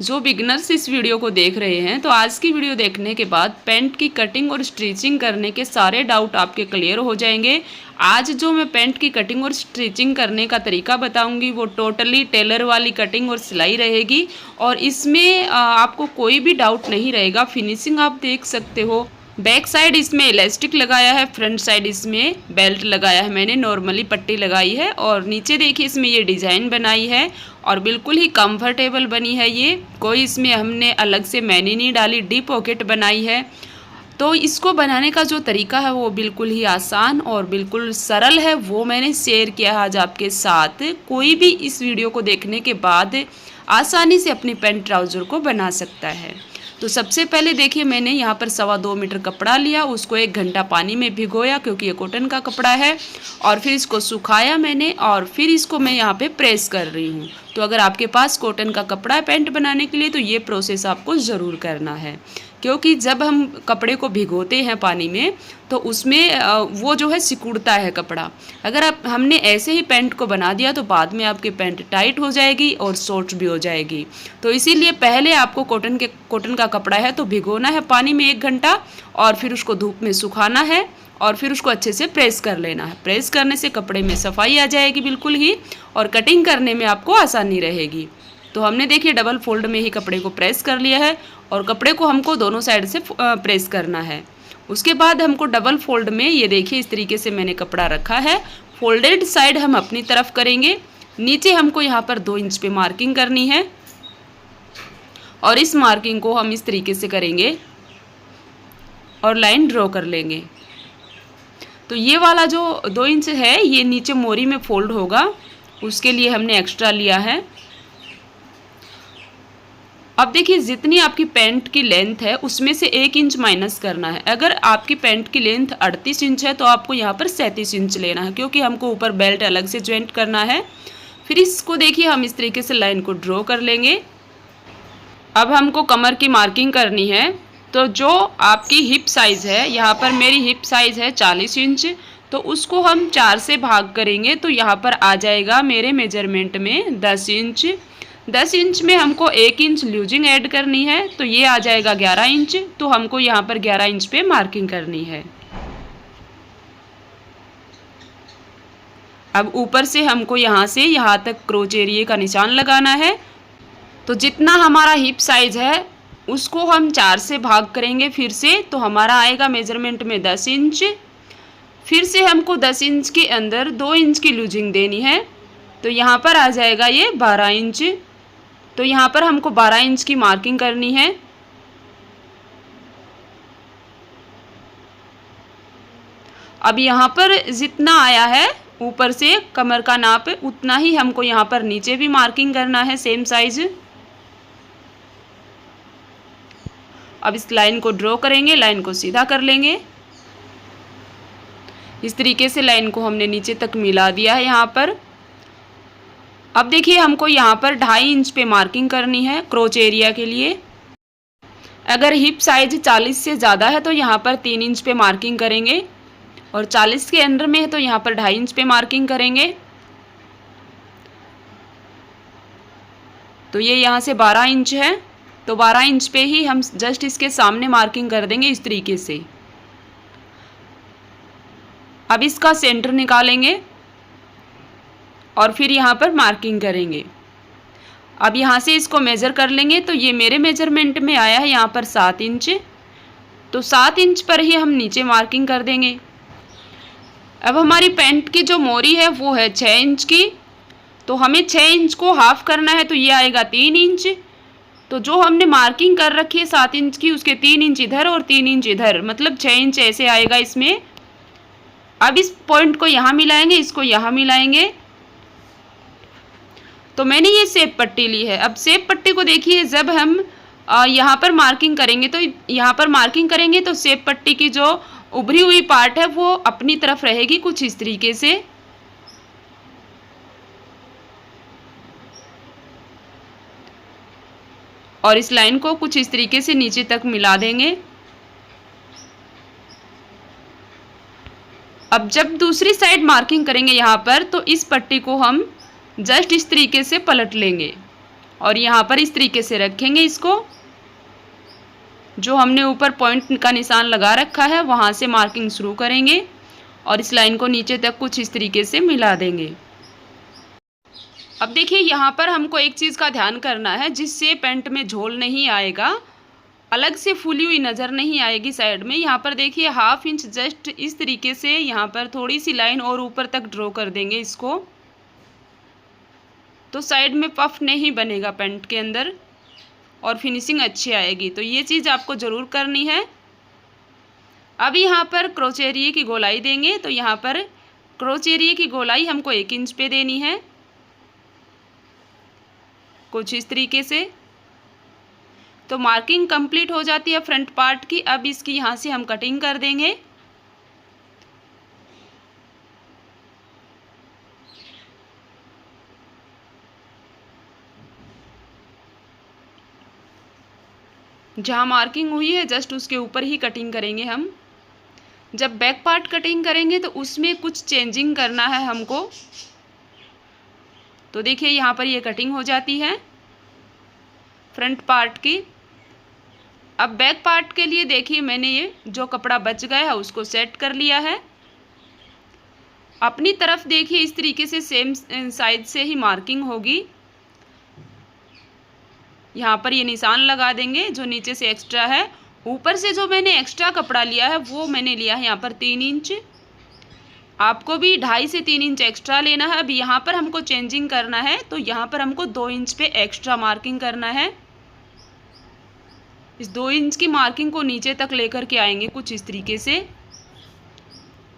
जो बिगिनर्स इस वीडियो को देख रहे हैं, तो आज की वीडियो देखने के बाद पैंट की कटिंग और स्टिचिंग करने के सारे डाउट आपके क्लियर हो जाएंगे। आज जो मैं पैंट की कटिंग और स्टिचिंग करने का तरीका बताऊंगी वो टोटली टेलर वाली कटिंग और सिलाई रहेगी और इसमें आपको कोई भी डाउट नहीं रहेगा। फिनिशिंग आप देख सकते हो। बैक साइड इसमें इलास्टिक लगाया है, फ्रंट साइड इसमें बेल्ट लगाया है, मैंने नॉर्मली पट्टी लगाई है और नीचे देखिए इसमें ये डिज़ाइन बनाई है और बिल्कुल ही कंफर्टेबल बनी है। ये कोई इसमें हमने अलग से मैनी नहीं डाली, डीप पॉकेट बनाई है। तो इसको बनाने का जो तरीका है वो बिल्कुल ही आसान और बिल्कुल सरल है, वो मैंने शेयर किया है आज आपके साथ। कोई भी इस वीडियो को देखने के बाद आसानी से अपनी पैंट ट्राउज़र को बना सकता है। तो सबसे पहले देखिए मैंने यहाँ पर 2.25 मीटर कपड़ा लिया, उसको 1 घंटा पानी में भिगोया क्योंकि ये कॉटन का कपड़ा है और फिर इसको सुखाया मैंने और फिर इसको मैं यहाँ पे प्रेस कर रही हूँ। तो अगर आपके पास कॉटन का कपड़ा है पैंट बनाने के लिए तो ये प्रोसेस आपको ज़रूर करना है, क्योंकि जब हम कपड़े को भिगोते हैं पानी में तो उसमें वो जो है सिकुड़ता है कपड़ा। अगर हमने ऐसे ही पैंट को बना दिया तो बाद में आपकी पैंट टाइट हो जाएगी और शॉर्ट भी हो जाएगी। तो इसीलिए पहले आपको कॉटन का कपड़ा है तो भिगोना है पानी में 1 घंटा और फिर उसको धूप में सुखाना है और फिर उसको अच्छे से प्रेस कर लेना है। प्रेस करने से कपड़े में सफाई आ जाएगी बिल्कुल ही और कटिंग करने में आपको आसानी रहेगी। तो हमने देखिए डबल फोल्ड में ही कपड़े को प्रेस कर लिया है और कपड़े को हमको दोनों साइड से प्रेस करना है। उसके बाद हमको डबल फोल्ड में ये देखिए इस तरीके से मैंने कपड़ा रखा है। फोल्डेड साइड हम अपनी तरफ करेंगे। नीचे हमको यहाँ पर 2 इंच पे मार्किंग करनी है और इस मार्किंग को हम इस तरीके से करेंगे और लाइन ड्रॉ कर लेंगे। तो ये वाला जो 2 इंच है ये नीचे मोरी में फोल्ड होगा, उसके लिए हमने एक्स्ट्रा लिया है। अब देखिए जितनी आपकी पैंट की लेंथ है उसमें से 1 इंच माइनस करना है। अगर आपकी पैंट की लेंथ 38 इंच है तो आपको यहाँ पर 37 इंच लेना है, क्योंकि हमको ऊपर बेल्ट अलग से ज्वाइंट करना है। फिर इसको देखिए हम इस तरीके से लाइन को ड्रॉ कर लेंगे। अब हमको कमर की मार्किंग करनी है। तो जो आपकी हिप साइज़ है, यहाँ पर मेरी हिप साइज़ है 40 इंच, तो उसको हम 4 से भाग करेंगे तो यहाँ पर आ जाएगा मेरे मेजरमेंट में 10 इंच। 10 इंच में हमको 1 इंच लूजिंग ऐड करनी है तो ये आ जाएगा 11 इंच। तो हमको यहाँ पर 11 इंच पे मार्किंग करनी है। अब ऊपर से हमको यहाँ से यहाँ तक क्रोच एरिया का निशान लगाना है। तो जितना हमारा हिप साइज़ है उसको हम 4 से भाग करेंगे फिर से, तो हमारा आएगा मेजरमेंट में 10 इंच। फिर से हमको 10 इंच के अंदर 2 इंच की लूजिंग देनी है तो यहाँ पर आ जाएगा ये 12 इंच। तो यहाँ पर हमको 12 इंच की मार्किंग करनी है। अब यहाँ पर जितना आया है ऊपर से कमर का नाप उतना ही हमको यहाँ पर नीचे भी मार्किंग करना है, सेम साइज। अब इस लाइन को ड्रॉ करेंगे, लाइन को सीधा कर लेंगे। इस तरीके से लाइन को हमने नीचे तक मिला दिया है यहाँ पर। अब देखिए हमको यहाँ पर 2.5 इंच पे मार्किंग करनी है क्रोच एरिया के लिए। अगर हिप साइज 40 से ज़्यादा है तो यहाँ पर 3 इंच पे मार्किंग करेंगे और 40 के अंडर में है तो यहाँ पर 2.5 इंच पे मार्किंग करेंगे। तो ये यहाँ से 12 इंच है तो 12 इंच पे ही हम जस्ट इसके सामने मार्किंग कर देंगे इस तरीके से। अब इसका सेंटर निकालेंगे और फिर यहाँ पर मार्किंग करेंगे। अब यहाँ से इसको मेज़र कर लेंगे तो ये मेरे मेजरमेंट में आया है यहाँ पर 7 इंच। तो 7 इंच पर ही हम नीचे मार्किंग कर देंगे। अब हमारी पैंट की जो मोरी है वो है 6 इंच की, तो हमें 6 इंच को हाफ करना है तो ये आएगा 3 इंच। तो जो हमने मार्किंग कर रखी है 7 इंच की उसके 3 इंच इधर और 3 इंच इधर, मतलब 6 इंच ऐसे आएगा इसमें। अब इस पॉइंट को यहाँ मिलाएंगे, इसको यहाँ मिलाएंगे। तो मैंने ये सेप पट्टी ली है। अब सेप पट्टी को देखिए जब हम यहाँ पर मार्किंग करेंगे तो यहाँ पर मार्किंग करेंगे तो सेप पट्टी की जो उभरी हुई पार्ट है वो अपनी तरफ रहेगी कुछ इस तरीके से। और इस लाइन को कुछ इस तरीके से नीचे तक मिला देंगे। अब जब दूसरी साइड मार्किंग करेंगे यहाँ पर तो इस पट्टी को हम जस्ट इस तरीके से पलट लेंगे और यहाँ पर इस तरीके से रखेंगे इसको। जो हमने ऊपर पॉइंट का निशान लगा रखा है वहाँ से मार्किंग शुरू करेंगे और इस लाइन को नीचे तक कुछ इस तरीके से मिला देंगे। अब देखिए यहाँ पर हमको एक चीज़ का ध्यान करना है, जिससे पैंट में झोल नहीं आएगा, अलग से फूली हुई नज़र नहीं आएगी साइड में। यहाँ पर देखिए 1/2 इंच जस्ट इस तरीके से यहाँ पर थोड़ी सी लाइन और ऊपर तक ड्रॉ कर देंगे इसको, तो साइड में पफ नहीं बनेगा पैंट के अंदर और फिनिशिंग अच्छी आएगी। तो ये चीज़ आपको ज़रूर करनी है। अब यहाँ पर क्रोच एरिया की गोलाई देंगे, तो यहाँ पर क्रोच एरिया की गोलाई हमको 1 इंच पे देनी है, कुछ इस तरीके से। तो मार्किंग कंप्लीट हो जाती है फ्रंट पार्ट की। अब इसकी यहाँ से हम कटिंग कर देंगे। जहाँ मार्किंग हुई है जस्ट उसके ऊपर ही कटिंग करेंगे हम। जब बैक पार्ट कटिंग करेंगे तो उसमें कुछ चेंजिंग करना है हमको। तो देखिए यहाँ पर ये कटिंग हो जाती है फ्रंट पार्ट की। अब बैक पार्ट के लिए देखिए मैंने ये जो कपड़ा बच गया है उसको सेट कर लिया है। अपनी तरफ देखिए इस तरीके से सेम साइज से ही मार्किंग होगी। यहाँ पर ये निशान लगा देंगे जो नीचे से एक्स्ट्रा है। ऊपर से जो मैंने एक्स्ट्रा कपड़ा लिया है वो मैंने लिया है यहाँ पर 3 इंच। आपको भी 2.5 से 3 इंच एक्स्ट्रा लेना है। अब यहाँ पर हमको चेंजिंग करना है, तो यहाँ पर हमको 2 इंच पे एक्स्ट्रा मार्किंग करना है। इस 2 इंच की मार्किंग को नीचे तक लेकर के आएंगे कुछ इस तरीके से।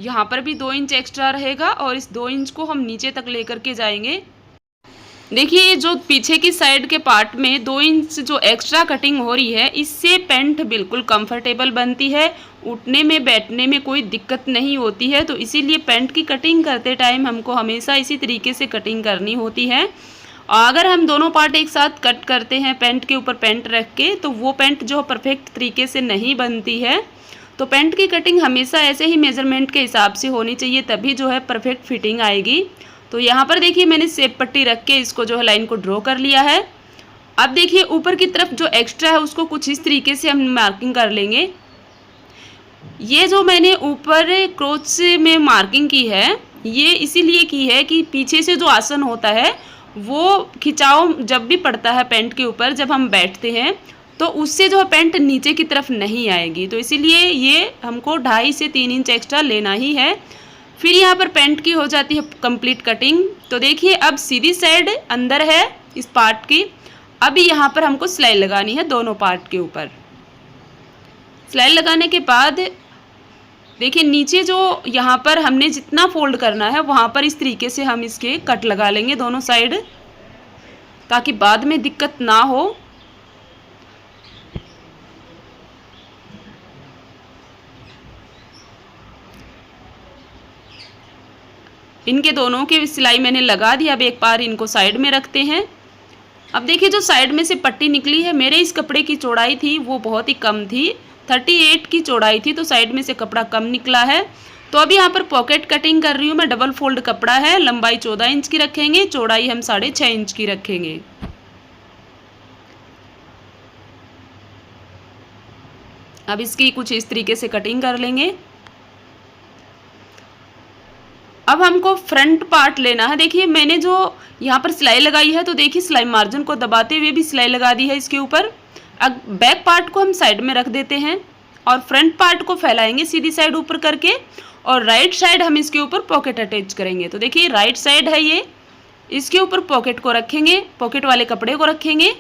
यहाँ पर भी 2 इंच एक्स्ट्रा रहेगा और इस 2 इंच को हम नीचे तक लेकर के जाएंगे। देखिए जो पीछे की साइड के पार्ट में 2 इंच जो एक्स्ट्रा कटिंग हो रही है, इससे पैंट बिल्कुल कंफर्टेबल बनती है, उठने में बैठने में कोई दिक्कत नहीं होती है। तो इसीलिए पैंट की कटिंग करते टाइम हमको हमेशा इसी तरीके से कटिंग करनी होती है। और अगर हम दोनों पार्ट एक साथ कट करते हैं पैंट के ऊपर पैंट रख के, तो वो पैंट जो परफेक्ट तरीके से नहीं बनती है। तो पैंट की कटिंग हमेशा ऐसे ही मेज़रमेंट के हिसाब से होनी चाहिए, तभी जो है परफेक्ट फिटिंग आएगी। तो यहाँ पर देखिए मैंने सेप पट्टी रख के इसको जो है लाइन को ड्रॉ कर लिया है। अब देखिए ऊपर की तरफ जो एक्स्ट्रा है उसको कुछ इस तरीके से हम मार्किंग कर लेंगे। ये जो मैंने ऊपर क्रोच में मार्किंग की है, ये इसीलिए की है कि पीछे से जो आसन होता है वो खिंचाव जब भी पड़ता है पैंट के ऊपर, जब हम बैठते हैं तो उससे जो है पैंट नीचे की तरफ नहीं आएगी। तो इसीलिए ये हमको 2.5 से 3 इंच एक्स्ट्रा लेना ही है। फिर यहाँ पर पैंट की हो जाती है कंप्लीट कटिंग। तो देखिए अब सीधी साइड अंदर है इस पार्ट की। अब यहाँ पर हमको सिलाई लगानी है दोनों पार्ट के ऊपर। सिलाई लगाने के बाद देखिए नीचे जो यहाँ पर हमने जितना फोल्ड करना है वहाँ पर इस तरीके से हम इसके कट लगा लेंगे दोनों साइड, ताकि बाद में दिक्कत ना हो। इनके दोनों की सिलाई मैंने लगा दी। अब एक बार इनको साइड में रखते हैं। अब देखिए जो साइड में से पट्टी निकली है, मेरे इस कपड़े की चौड़ाई थी वो बहुत ही कम थी, 38 की चौड़ाई थी, तो साइड में से कपड़ा कम निकला है। तो अभी यहाँ पर पॉकेट कटिंग कर रही हूँ मैं। डबल फोल्ड कपड़ा है, लंबाई 14 इंच की रखेंगे, चौड़ाई हम 6.5 इंच की रखेंगे। अब इसकी कुछ इस तरीके से कटिंग कर लेंगे। अब हमको फ्रंट पार्ट लेना है। देखिए मैंने जो यहाँ पर सिलाई लगाई है, तो देखिए सिलाई मार्जिन को दबाते हुए भी सिलाई लगा दी है इसके ऊपर। अब बैक पार्ट को हम साइड में रख देते हैं और फ्रंट पार्ट को फैलाएंगे सीधी साइड ऊपर करके, और राइट साइड हम इसके ऊपर पॉकेट अटैच करेंगे। तो देखिए राइट साइड है ये, इसके ऊपर पॉकेट को रखेंगे, पॉकेट वाले कपड़े को रखेंगे,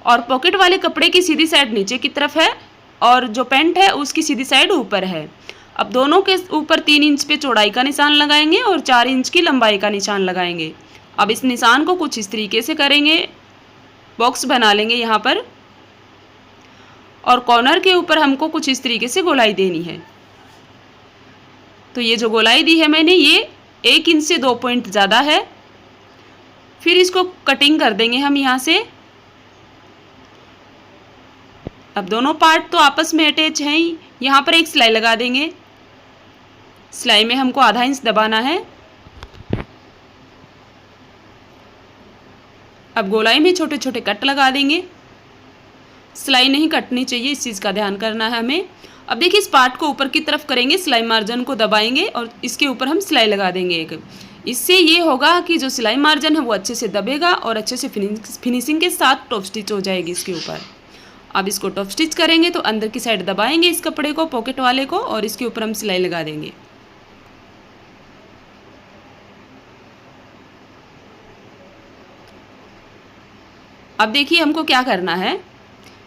और पॉकेट वाले कपड़े की सीधी साइड नीचे की तरफ है और जो पैंट है उसकी सीधी साइड ऊपर है। अब दोनों के ऊपर 3 इंच पे चौड़ाई का निशान लगाएंगे और 4 इंच की लंबाई का निशान लगाएंगे। अब इस निशान को कुछ इस तरीके से करेंगे, बॉक्स बना लेंगे यहाँ पर, और कॉर्नर के ऊपर हमको कुछ इस तरीके से गोलाई देनी है। तो ये जो गोलाई दी है मैंने, ये 1 इंच से 2 पॉइंट ज़्यादा है। फिर इसको कटिंग कर देंगे हम यहाँ से। अब दोनों पार्ट तो आपस में अटैच हैं ही। यहाँ पर एक सिलाई लगा देंगे। सिलाई में हमको आधा इंच दबाना है। अब गोलाई में छोटे छोटे कट लगा देंगे। सिलाई नहीं कटनी चाहिए, इस चीज़ का ध्यान करना है हमें। अब देखिए इस पार्ट को ऊपर की तरफ करेंगे, सिलाई मार्जिन को दबाएंगे और इसके ऊपर हम सिलाई लगा देंगे एक। इससे ये होगा कि जो सिलाई मार्जिन है वो अच्छे से दबेगा और अच्छे से फिनिशिंग के साथ टॉप स्टिच हो जाएगी इसके ऊपर। अब इसको टॉप स्टिच करेंगे तो अंदर की साइड दबाएंगे इस कपड़े को, पॉकेट वाले को, और इसके ऊपर हम सिलाई लगा देंगे। अब देखिए हमको क्या करना है,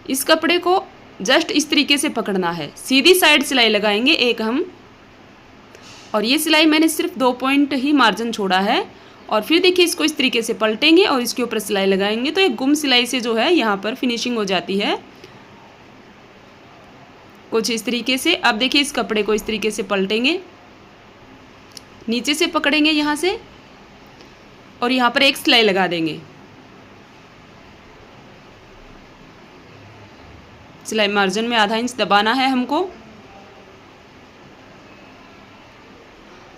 इस कपड़े को जस्ट इस तरीके से पकड़ना है, सीधी साइड सिलाई लगाएंगे एक हम, और ये सिलाई मैंने सिर्फ 2 पॉइंट ही मार्जिन छोड़ा है। और फिर देखिए इसको इस तरीके से पलटेंगे और इसके ऊपर सिलाई लगाएंगे तो एक गुम सिलाई से जो है यहाँ पर फिनिशिंग हो जाती है कुछ इस तरीके से। अब देखिए इस कपड़े को इस तरीके से पलटेंगे, नीचे से पकड़ेंगे यहाँ से और यहाँ पर एक सिलाई लगा देंगे। सिलाई मार्जिन में आधा इंच दबाना है हमको।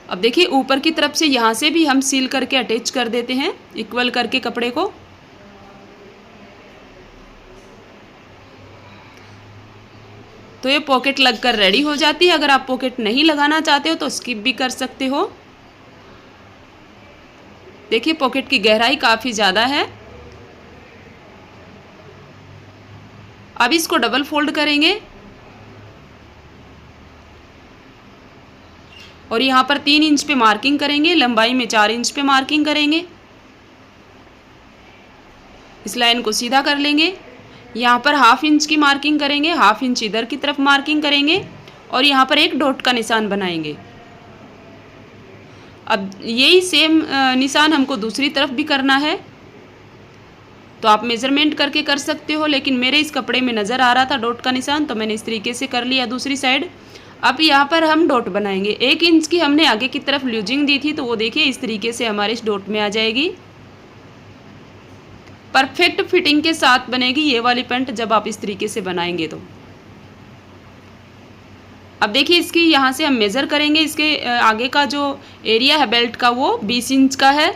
अब देखिए ऊपर की तरफ से यहाँ से भी हम सील करके अटैच कर देते हैं इक्वल करके कपड़े को। तो ये पॉकेट लगकर रेडी हो जाती है। अगर आप पॉकेट नहीं लगाना चाहते हो तो स्किप भी कर सकते हो। देखिए पॉकेट की गहराई काफ़ी ज़्यादा है। अब इसको डबल फोल्ड करेंगे और यहाँ पर 3 इंच पे मार्किंग करेंगे, लंबाई में 4 इंच पे मार्किंग करेंगे। इस लाइन को सीधा कर लेंगे, यहाँ पर 1/2 इंच की मार्किंग करेंगे, 1/2 इंच इधर की तरफ मार्किंग करेंगे और यहाँ पर एक डॉट का निशान बनाएंगे। अब यही सेम निशान हमको दूसरी तरफ भी करना है, तो आप मेज़रमेंट करके कर सकते हो, लेकिन मेरे इस कपड़े में नज़र आ रहा था डॉट का निशान तो मैंने इस तरीके से कर लिया दूसरी साइड। अब यहाँ पर हम डॉट बनाएंगे। 1 इंच की हमने आगे की तरफ लूजिंग दी थी तो वो देखिए इस तरीके से हमारे इस डॉट में आ जाएगी। परफेक्ट फिटिंग के साथ बनेगी ये वाली पैंट जब आप इस तरीके से बनाएंगे तो। अब देखिए इसकी यहाँ से हम मेज़र करेंगे, इसके आगे का जो एरिया है बेल्ट का वो 20 इंच का है।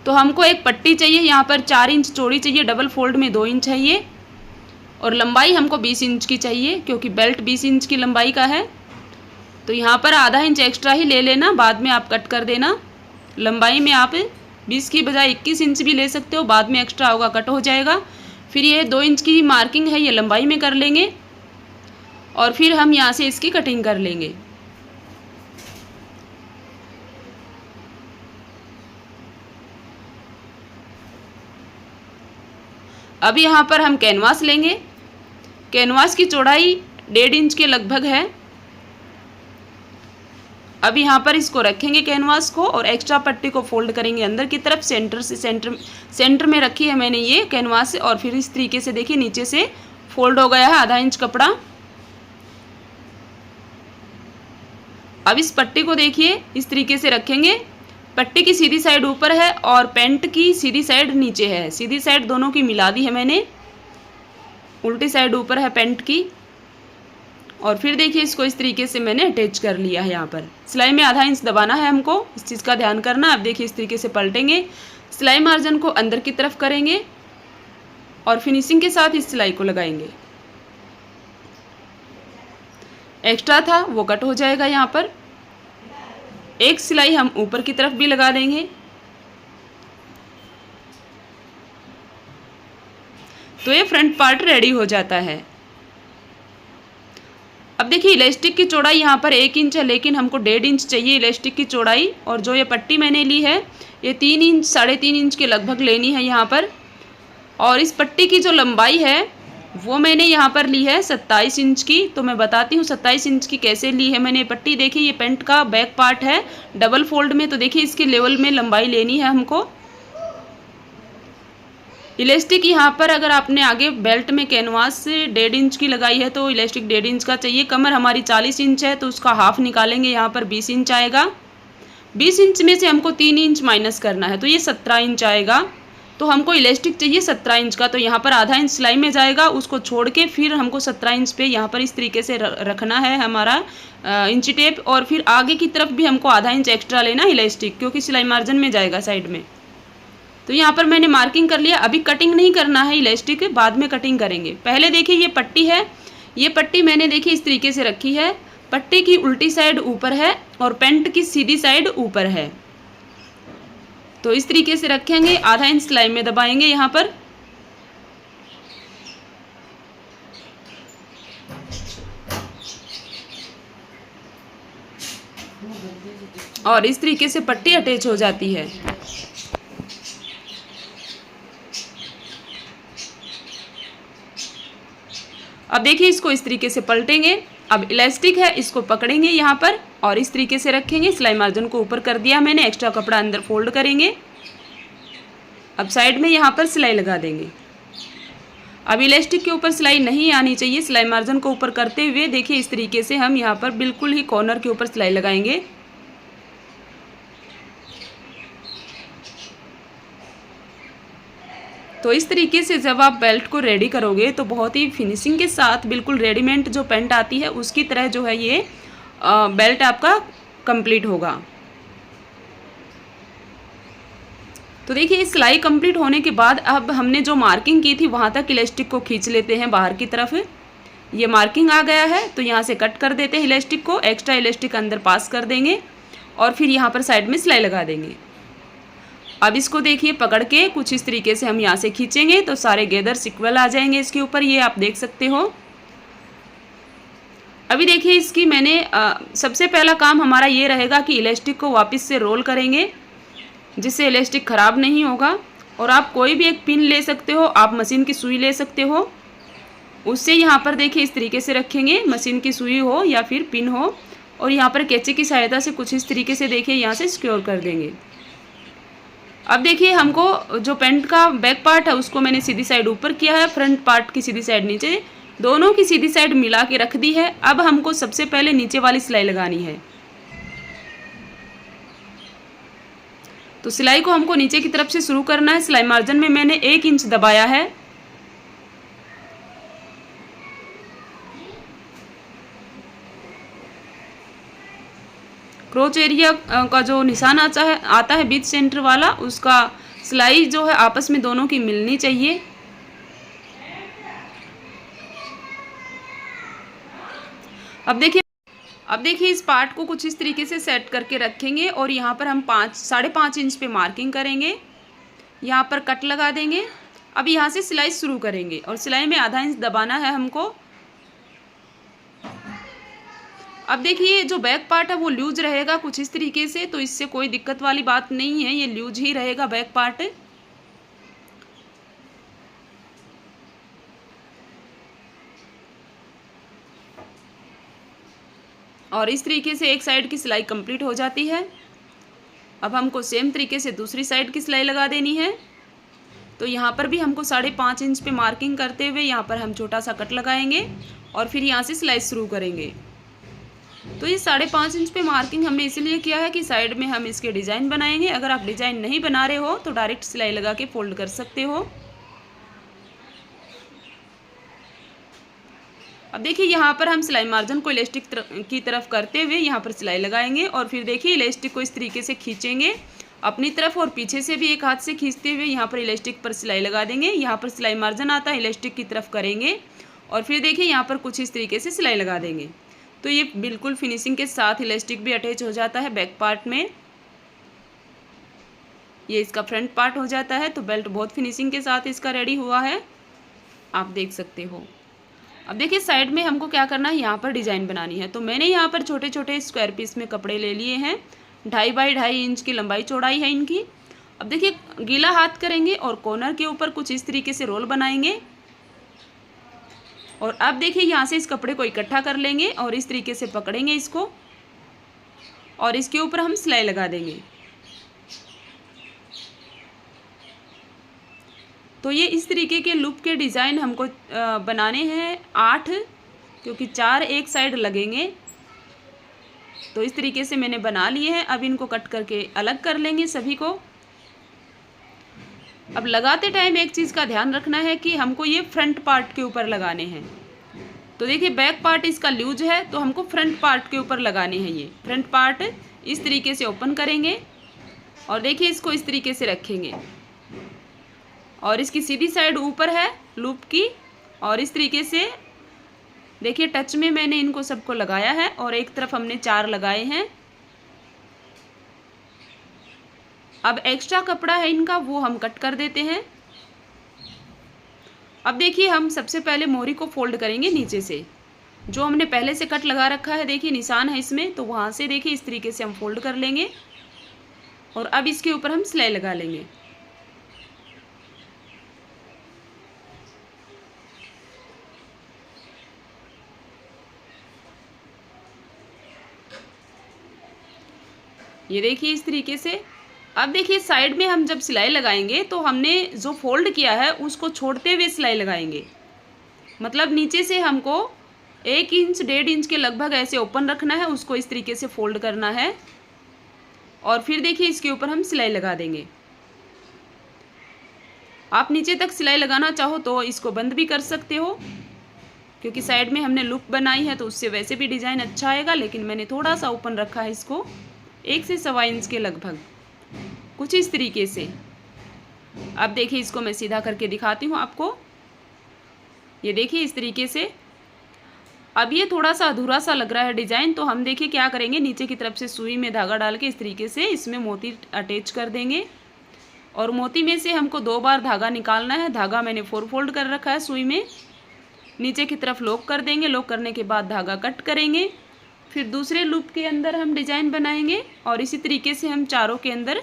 तो हमको एक पट्टी चाहिए, यहाँ पर 4 इंच चौड़ी चाहिए, डबल फोल्ड में 2 इंच है ये, और लंबाई हमको 20 इंच की चाहिए क्योंकि बेल्ट 20 इंच की लंबाई का है। तो यहाँ पर आधा इंच एक्स्ट्रा ही ले लेना, बाद में आप कट कर देना। लंबाई में आप 20 की बजाय 21 इंच भी ले सकते हो, बाद में एक्स्ट्रा होगा कट हो जाएगा। फिर ये 2 इंच की मार्किंग है ये लंबाई में कर लेंगे और फिर हम यहाँ से इसकी कटिंग कर लेंगे। अब यहाँ पर हम कैनवास लेंगे। कैनवास की चौड़ाई 1.5 इंच के लगभग है। अब यहाँ पर इसको रखेंगे कैनवास को और एक्स्ट्रा पट्टी को फोल्ड करेंगे अंदर की तरफ। सेंटर में रखी है मैंने ये कैनवास और फिर इस तरीके से देखिए नीचे से फोल्ड हो गया है आधा इंच कपड़ा। अब इस पट्टी को देखिए इस तरीके से रखेंगे। पट्टी की सीधी साइड ऊपर है और पैंट की सीधी साइड नीचे है। सीधी साइड दोनों की मिला दी है मैंने, उल्टी साइड ऊपर है पैंट की। और फिर देखिए इसको इस तरीके से मैंने अटैच कर लिया है। यहाँ पर सिलाई में आधा इंच दबाना है हमको, इस चीज़ का ध्यान करना। अब देखिए इस तरीके से पलटेंगे, सिलाई मार्जिन को अंदर की तरफ करेंगे और फिनिशिंग के साथ इस सिलाई को लगाएंगे। एक्स्ट्रा था वो कट हो जाएगा। यहाँ पर एक सिलाई हम ऊपर की तरफ भी लगा देंगे। तो ये फ्रंट पार्ट रेडी हो जाता है। अब देखिए इलास्टिक की चौड़ाई यहाँ पर 1 इंच है, लेकिन हमको 1.5 इंच चाहिए इलास्टिक की चौड़ाई। और जो ये पट्टी मैंने ली है ये 3 इंच 3.5 इंच के लगभग लेनी है यहाँ पर। और इस पट्टी की जो लंबाई है वो मैंने यहाँ पर ली है 27 इंच की। तो मैं बताती हूँ 27 इंच की कैसे ली है मैंने पट्टी। देखिए ये पैंट का बैक पार्ट है डबल फोल्ड में, तो देखिए इसके लेवल में लंबाई लेनी है हमको। इलास्टिक यहाँ पर अगर आपने आगे बेल्ट में कैनवास से 1.5 इंच की लगाई है तो इलास्टिक 1.5 इंच का चाहिए। कमर हमारी 40 इंच है तो उसका हाफ निकालेंगे, यहाँ पर 20 इंच आएगा। 20 इंच में से हमको 3 इंच माइनस करना है तो ये 17 इंच आएगा। तो हमको इलास्टिक चाहिए 17 इंच का, तो यहाँ पर आधा इंच सिलाई में जाएगा, उसको छोड़ के फिर हमको 17 इंच पे यहाँ पर इस तरीके से रखना है हमारा इंची टेप। और फिर आगे की तरफ भी हमको आधा इंच एक्स्ट्रा लेना है इलास्टिक, क्योंकि सिलाई मार्जिन में जाएगा साइड में। तो यहाँ पर मैंने मार्किंग कर लिया। अभी कटिंग नहीं करना है इलास्टिक, बाद में कटिंग करेंगे। पहले देखिए ये पट्टी है, ये पट्टी मैंने देखिए इस तरीके से रखी है। पट्टी की उल्टी साइड ऊपर है और पैंट की सीधी साइड ऊपर है। तो इस तरीके से रखेंगे, आधा इंच सिलाई में दबाएंगे यहाँ पर। और इस तरीके से पट्टी अटैच हो जाती है। अब देखिए इसको इस तरीके से पलटेंगे। अब इलास्टिक है, इसको पकड़ेंगे यहाँ पर और इस तरीके से रखेंगे। सिलाई मार्जिन को ऊपर कर दिया मैंने, एक्स्ट्रा कपड़ा अंदर फोल्ड करेंगे। अब साइड में यहाँ पर सिलाई लगा देंगे। अब इलास्टिक के ऊपर सिलाई नहीं आनी चाहिए। सिलाई मार्जिन को ऊपर करते हुए देखिए इस तरीके से हम यहाँ पर बिल्कुल ही कॉर्नर के ऊपर सिलाई लगाएंगे। तो इस तरीके से जब आप बेल्ट को रेडी करोगे तो बहुत ही फिनिशिंग के साथ, बिल्कुल रेडीमेड जो पैंट आती है उसकी तरह जो है ये बेल्ट आपका कंप्लीट होगा। तो देखिए इस सिलाई कंप्लीट होने के बाद अब हमने जो मार्किंग की थी वहाँ तक इलास्टिक को खींच लेते हैं बाहर की तरफ। ये मार्किंग आ गया है तो यहाँ से कट कर देते हैं इलास्टिक को, एक्स्ट्रा इलास्टिक अंदर पास कर देंगे और फिर यहाँ पर साइड में सिलाई लगा देंगे। अब इसको देखिए पकड़ के कुछ इस तरीके से हम यहाँ से खींचेंगे तो सारे गैदर्स इक्वल आ जाएंगे इसके ऊपर, ये आप देख सकते हो। अभी देखिए इसकी मैंने सबसे पहला काम हमारा ये रहेगा कि इलास्टिक को वापस से रोल करेंगे जिससे इलास्टिक ख़राब नहीं होगा। और आप कोई भी एक पिन ले सकते हो, आप मशीन की सुई ले सकते हो, उससे यहाँ पर देखिए इस तरीके से रखेंगे, मशीन की सुई हो या फिर पिन हो, और यहाँ पर कैंची की सहायता से कुछ इस तरीके से देखिए यहाँ से सिक्योर कर देंगे। अब देखिए हमको जो पैंट का बैक पार्ट है उसको मैंने सीधी साइड ऊपर किया है, फ्रंट पार्ट की सीधी साइड नीचे, दोनों की सीधी साइड मिला के रख दी है। अब हमको सबसे पहले नीचे वाली सिलाई लगानी है। तो सिलाई को हमको नीचे की तरफ से शुरू करना है। सिलाई मार्जिन में मैंने 1 इंच दबाया है। क्रोच एरिया का जो निशान आता है बीच सेंटर वाला, उसका सिलाई जो है आपस में दोनों की मिलनी चाहिए। अब देखिए इस पार्ट को कुछ इस तरीके से सेट करके रखेंगे और यहाँ पर हम 5.5 इंच पे मार्किंग करेंगे, यहाँ पर कट लगा देंगे। अब यहाँ से सिलाई शुरू करेंगे और सिलाई में आधा इंच दबाना है हमको। अब देखिए जो बैक पार्ट है वो लूज रहेगा कुछ इस तरीके से, तो इससे कोई दिक्कत वाली बात नहीं है, ये लूज ही रहेगा बैक पार्ट। और इस तरीके से एक साइड की सिलाई कंप्लीट हो जाती है। अब हमको सेम तरीके से दूसरी साइड की सिलाई लगा देनी है। तो यहाँ पर भी हमको 5.5 इंच पे मार्किंग करते हुए यहाँ पर हम छोटा सा कट लगाएंगे और फिर यहाँ से सिलाई शुरू करेंगे। तो ये 5.5 इंच पे मार्किंग हमने इसलिए किया है कि साइड में हम इसके डिज़ाइन बनाएंगे। अगर आप डिज़ाइन नहीं बना रहे हो तो डायरेक्ट सिलाई लगा के फोल्ड कर सकते हो। अब देखिए यहाँ पर हम सिलाई मार्जिन को इलास्टिक की तरफ करते हुए यहाँ पर सिलाई लगाएंगे और फिर देखिए इलास्टिक को इस तरीके से खींचेंगे अपनी तरफ और पीछे से भी एक हाथ से खींचते हुए यहाँ पर इलास्टिक पर सिलाई लगा देंगे। यहाँ पर सिलाई मार्जिन आता है, इलास्टिक की तरफ करेंगे और फिर देखिए यहाँ पर कुछ इस तरीके से सिलाई लगा देंगे। तो ये बिल्कुल फिनिशिंग के साथ इलास्टिक भी अटैच हो जाता है बैक पार्ट में। ये इसका फ्रंट पार्ट हो जाता है। तो बेल्ट बहुत फिनिशिंग के साथ इसका रेडी हुआ है, आप देख सकते हो। अब देखिए साइड में हमको क्या करना है, यहाँ पर डिज़ाइन बनानी है। तो मैंने यहाँ पर छोटे छोटे स्क्वायर पीस में कपड़े ले लिए हैं, 2.5 बाई 2.5 इंच की लंबाई चौड़ाई है इनकी। अब देखिए गीला हाथ करेंगे और कॉर्नर के ऊपर कुछ इस तरीके से रोल बनाएंगे और अब देखिए यहाँ से इस कपड़े को इकट्ठा कर लेंगे और इस तरीके से पकड़ेंगे इसको और इसके ऊपर हम सिलाई लगा देंगे। तो ये इस तरीके के लूप के डिज़ाइन हमको बनाने हैं 8, क्योंकि 4 एक साइड लगेंगे। तो इस तरीके से मैंने बना लिए हैं। अब इनको कट करके अलग कर लेंगे सभी को। अब लगाते टाइम एक चीज़ का ध्यान रखना है कि हमको ये फ्रंट पार्ट के ऊपर लगाने हैं। तो देखिए बैक पार्ट इसका लूज है तो हमको फ्रंट पार्ट के ऊपर लगाने हैं। ये फ्रंट पार्ट इस तरीके से ओपन करेंगे और देखिए इसको इस तरीके से रखेंगे और इसकी सीधी साइड ऊपर है लूप की। और इस तरीके से देखिए टच में मैंने इनको सबको लगाया है और एक तरफ हमने 4 लगाए हैं। अब एक्स्ट्रा कपड़ा है इनका वो हम कट कर देते हैं। अब देखिए हम सबसे पहले मोहरी को फोल्ड करेंगे नीचे से। जो हमने पहले से कट लगा रखा है देखिए निशान है इसमें, तो वहाँ से देखिए इस तरीके से हम फोल्ड कर लेंगे और अब इसके ऊपर हम सिलाई लगा लेंगे। ये देखिए इस तरीके से। अब देखिए साइड में हम जब सिलाई लगाएंगे तो हमने जो फोल्ड किया है उसको छोड़ते हुए सिलाई लगाएंगे। मतलब नीचे से हमको 1 इंच 1.5 इंच के लगभग ऐसे ओपन रखना है, उसको इस तरीके से फोल्ड करना है और फिर देखिए इसके ऊपर हम सिलाई लगा देंगे। आप नीचे तक सिलाई लगाना चाहो तो इसको बंद भी कर सकते हो, क्योंकि साइड में हमने लूप बनाई है तो उससे वैसे भी डिज़ाइन अच्छा आएगा, लेकिन मैंने थोड़ा सा ओपन रखा है इसको 1 से 1.25 इंच के लगभग, कुछ इस तरीके से। अब देखिए इसको मैं सीधा करके दिखाती हूँ आपको। ये देखिए इस तरीके से। अब ये थोड़ा सा अधूरा सा लग रहा है डिज़ाइन, तो हम देखिए क्या करेंगे, नीचे की तरफ से सुई में धागा डाल के इस तरीके से इसमें मोती अटैच कर देंगे और मोती में से हमको 2 बार धागा निकालना है। धागा मैंने 4 फोल्ड कर रखा है सुई में। नीचे की तरफ लॉक कर देंगे, लॉक करने के बाद धागा कट करेंगे, फिर दूसरे लूप के अंदर हम डिज़ाइन बनाएंगे और इसी तरीके से हम चारों के अंदर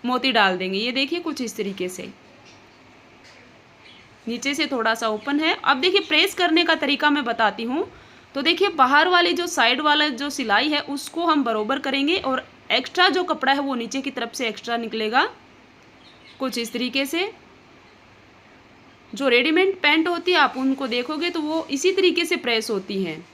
मोती डाल देंगे। ये देखिए कुछ इस तरीके से। नीचे से थोड़ा सा ओपन है। अब देखिए प्रेस करने का तरीका मैं बताती हूँ। तो देखिए बाहर वाली जो साइड वाला जो सिलाई है उसको हम बरोबर करेंगे और एक्स्ट्रा जो कपड़ा है वो नीचे की तरफ से एक्स्ट्रा निकलेगा, कुछ इस तरीके से। जो रेडीमेड पैंट होती है आप उनको देखोगे तो वो इसी तरीके से प्रेस होती हैं।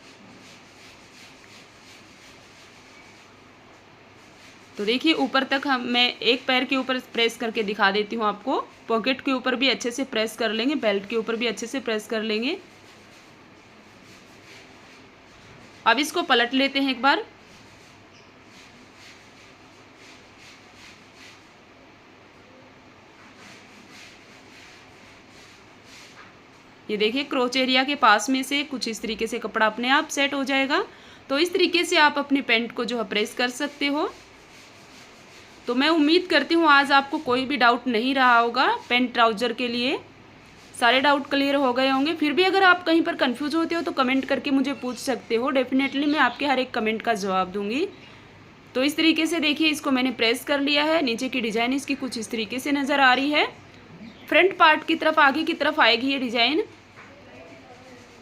तो देखिए ऊपर तक मैं एक पैर के ऊपर प्रेस करके दिखा देती हूँ आपको। पॉकेट के ऊपर भी अच्छे से प्रेस कर लेंगे, बेल्ट के ऊपर भी अच्छे से प्रेस कर लेंगे। अब इसको पलट लेते हैं एक बार। ये देखिए क्रोच एरिया के पास में से कुछ इस तरीके से कपड़ा अपने आप सेट हो जाएगा। तो इस तरीके से आप अपनी पैंट को जो है प्रेस कर सकते हो। तो मैं उम्मीद करती हूँ आज आपको कोई भी डाउट नहीं रहा होगा। पैंट ट्राउज़र के लिए सारे डाउट क्लियर हो गए होंगे। फिर भी अगर आप कहीं पर कंफ्यूज होते हो तो कमेंट करके मुझे पूछ सकते हो, डेफिनेटली मैं आपके हर एक कमेंट का जवाब दूंगी। तो इस तरीके से देखिए इसको मैंने प्रेस कर लिया है। नीचे की डिज़ाइन इसकी कुछ इस तरीके से नज़र आ रही है। फ्रंट पार्ट की तरफ आगे की तरफ आएगी ये डिज़ाइन।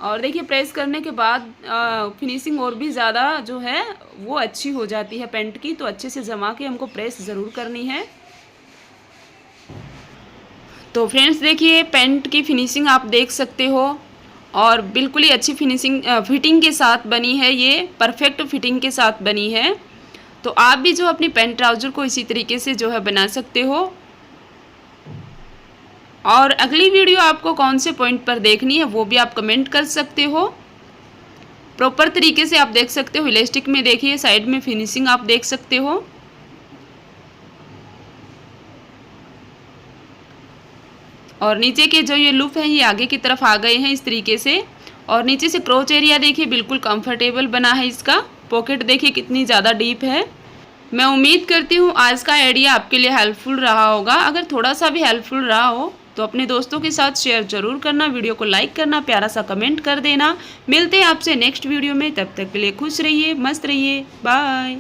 और देखिए प्रेस करने के बाद फिनिशिंग और भी ज़्यादा जो है वो अच्छी हो जाती है पैंट की। तो अच्छे से जमा के हमको प्रेस ज़रूर करनी है। तो फ्रेंड्स देखिए पैंट की फिनिशिंग आप देख सकते हो और बिल्कुल ही अच्छी फिनिशिंग फिटिंग के साथ बनी है। ये परफेक्ट फिटिंग के साथ बनी है। तो आप भी जो अपनी पैंट ट्राउज़र को इसी तरीके से जो है बना सकते हो। और अगली वीडियो आपको कौन से पॉइंट पर देखनी है वो भी आप कमेंट कर सकते हो। प्रॉपर तरीके से आप देख सकते हो। इलास्टिक में देखिए साइड में फिनिशिंग आप देख सकते हो। और नीचे के जो ये लूप हैं ये आगे की तरफ आ गए हैं इस तरीके से। और नीचे से क्रोच एरिया देखिए बिल्कुल कंफर्टेबल बना है इसका। पॉकेट देखिए कितनी ज़्यादा डीप है। मैं उम्मीद करती हूँ आज का आइडिया आपके लिए हेल्पफुल रहा होगा। अगर थोड़ा सा भी हेल्पफुल रहा हो तो अपने दोस्तों के साथ शेयर ज़रूर करना, वीडियो को लाइक करना, प्यारा सा कमेंट कर देना। मिलते हैं आपसे नेक्स्ट वीडियो में, तब तक के लिए खुश रहिए, मस्त रहिए, बाय।